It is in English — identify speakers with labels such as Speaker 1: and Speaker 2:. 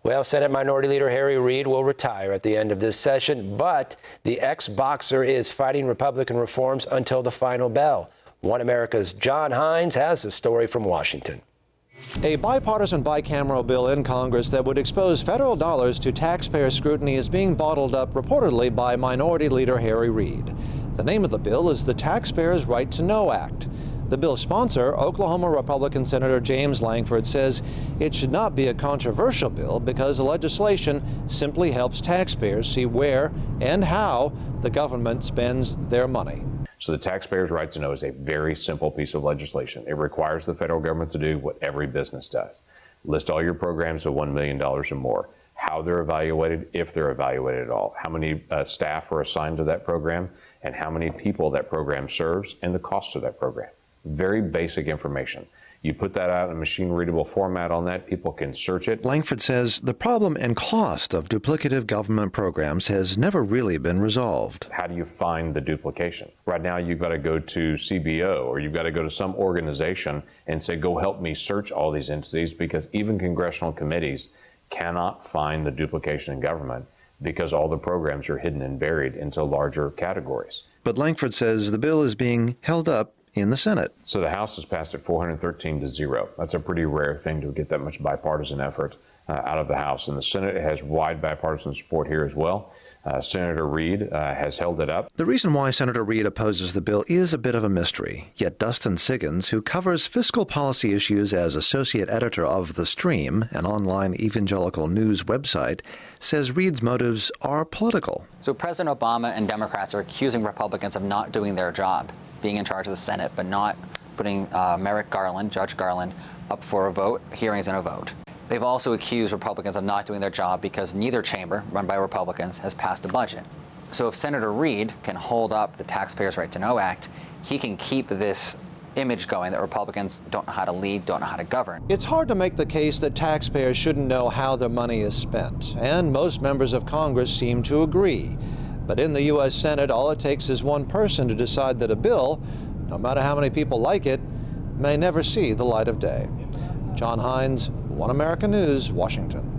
Speaker 1: Well, Senate Minority Leader Harry Reid will retire at the end of this session, but the ex-boxer is fighting Republican reforms until the final bell. One America's John Hines has a story from Washington.
Speaker 2: A bipartisan bicameral bill in Congress that would expose federal dollars to taxpayer scrutiny is being bottled up reportedly by Minority Leader Harry Reid. The name of the bill is the Taxpayers' Right to Know Act. The bill's sponsor, Oklahoma Republican Senator James Lankford, says it should not be a controversial bill because the legislation simply helps taxpayers see where and how the government spends their money.
Speaker 3: So the Taxpayers' Right to Know is a very simple piece of legislation. It requires the federal government to do what every business does. List all your programs of $1 million or more, how they're evaluated, if they're evaluated at all, how many staff are assigned to that program, and how many people that program serves, and the cost of that program. Very basic information. You put that out in a machine-readable format on that, people can search it.
Speaker 2: Lankford says the problem and cost of duplicative government programs has never really been resolved.
Speaker 3: How do you find the duplication? Right now, you've got to go to CBO or you've got to go to some organization and say, go help me search all these entities, because even congressional committees cannot find the duplication in government because all the programs are hidden and buried into larger categories.
Speaker 2: But Lankford says the bill is being held up in the Senate.
Speaker 3: So the House has passed it 413-0. That's a pretty rare thing to get that much bipartisan effort out of the House. And the Senate has wide bipartisan support here as well. Senator Reid has held it up.
Speaker 2: The reason why Senator Reid opposes the bill is a bit of a mystery. Yet Dustin Siggins, who covers fiscal policy issues as associate editor of The Stream, an online evangelical news website, says Reid's motives are political.
Speaker 4: So President Obama and Democrats are accusing Republicans of not doing their job, being in charge of the Senate, but not putting Merrick Garland, Judge Garland, up for a vote, hearings and a vote. They've also accused Republicans of not doing their job because neither chamber, run by Republicans, has passed a budget. So if Senator Reid can hold up the Taxpayers' Right to Know Act, he can keep this image going that Republicans don't know how to lead, don't know how to govern. It's hard to make the case that taxpayers shouldn't know how their money is spent, and most members of Congress seem to agree. But in the U.S. Senate, all it takes is one person to decide that a bill, no matter how many people like it, may never see the light of day. John Hines, One America News, Washington.